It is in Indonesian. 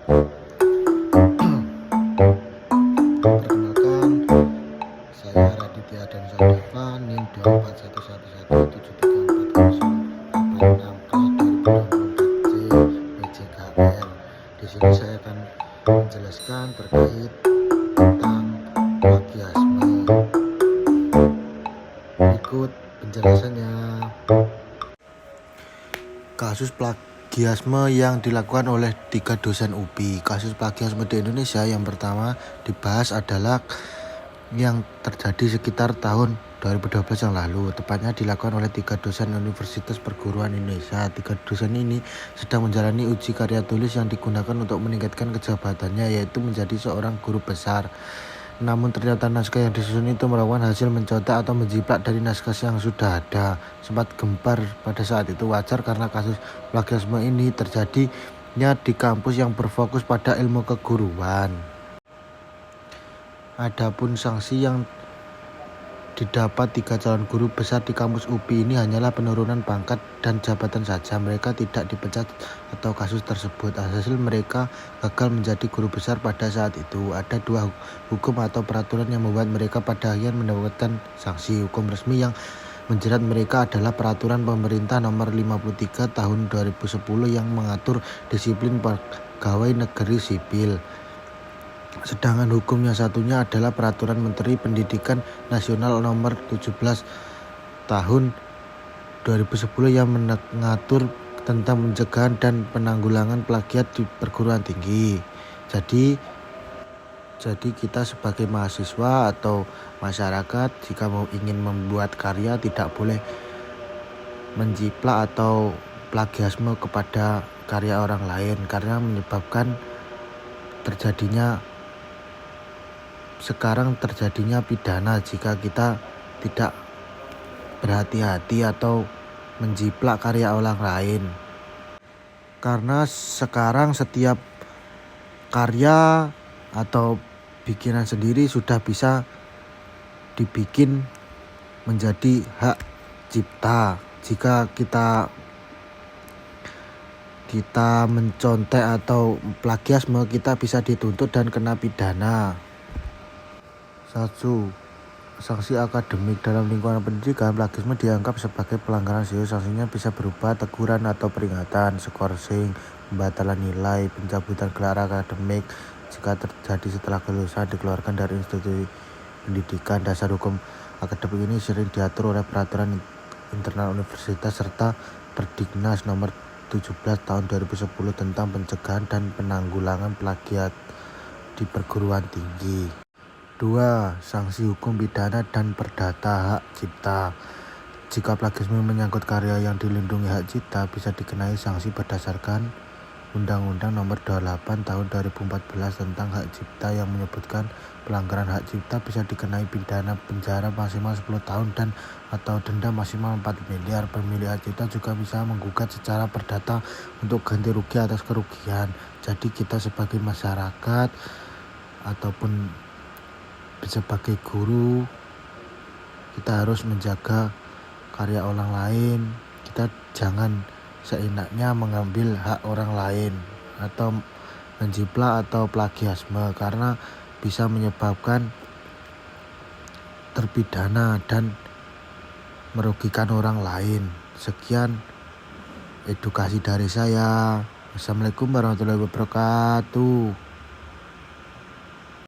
Perkenalkan, saya Raditya dan Sadeva, NIM 24113373486K2024C Di sini saya akan menjelaskan terkait tentang plagiasme. Berikut penjelasannya. Kasus plagiasme yang dilakukan oleh 3 dosen UPI. Kasus plagiasme di Indonesia yang pertama dibahas adalah yang terjadi sekitar tahun 2012 yang lalu, tepatnya dilakukan oleh 3 dosen Universitas Perguruan Indonesia. 3 dosen ini sedang menjalani uji karya tulis yang digunakan untuk meningkatkan kejabatannya, yaitu menjadi seorang guru besar. Namun ternyata naskah yang disusun itu merupakan hasil mencontek atau menjiplak dari naskah yang sudah ada. Sempat gempar pada saat itu, wajar karena kasus plagiasme ini terjadinya di kampus yang berfokus pada ilmu keguruan. Adapun sanksi yang didapat 3 calon guru besar di kampus UPI ini hanyalah penurunan pangkat dan jabatan saja. Mereka tidak dipecat atau kasus tersebut. Hasil mereka gagal menjadi guru besar pada saat itu. Ada 2 hukum atau peraturan yang membuat mereka pada akhirnya mendapatkan sanksi. Hukum resmi yang menjerat mereka adalah Peraturan Pemerintah Nomor 53 Tahun 2010 yang mengatur disiplin pegawai negeri sipil. Sedangkan hukum yang satunya adalah Peraturan Menteri Pendidikan Nasional Nomor 17 Tahun 2010 yang mengatur tentang pencegahan dan penanggulangan plagiat di perguruan tinggi. Jadi kita sebagai mahasiswa atau masyarakat jika ingin membuat karya tidak boleh menjiplak atau plagiasme kepada karya orang lain, karena menyebabkan sekarang terjadinya pidana jika kita tidak berhati-hati atau menjiplak karya orang lain. Karena sekarang setiap karya atau bikinan sendiri sudah bisa dibikin menjadi hak cipta. Jika kita mencontek atau plagiasme, kita bisa dituntut dan kena pidana. 1. Sanksi akademik. Dalam lingkungan pendidikan, plagiasme dianggap sebagai pelanggaran serius. Sanksinya bisa berupa teguran atau peringatan, skorsing, pembatalan nilai, pencabutan gelar akademik jika terjadi setelah kelulusan, dikeluarkan dari institusi pendidikan. Dasar hukum akademik ini sering diatur oleh peraturan internal universitas serta Perdiknas Nomor 17 Tahun 2010 tentang pencegahan dan penanggulangan plagiat di perguruan tinggi. 2. Sanksi hukum pidana dan perdata hak cipta. Jika plagiasme menyangkut karya yang dilindungi hak cipta, bisa dikenai sanksi berdasarkan Undang-Undang Nomor 28 Tahun 2014 tentang hak cipta yang menyebutkan pelanggaran hak cipta bisa dikenai pidana penjara maksimal 10 tahun dan atau denda maksimal 4 miliar. Pemilik hak cipta juga bisa menggugat secara perdata untuk ganti rugi atas kerugian. Jadi kita sebagai masyarakat ataupun sebagai guru, kita harus menjaga karya orang lain. Kita jangan seenaknya mengambil hak orang lain atau menjiplak atau plagiasme, karena bisa menyebabkan terpidana dan merugikan orang lain. Sekian edukasi dari saya. Assalamualaikum warahmatullahi wabarakatuh.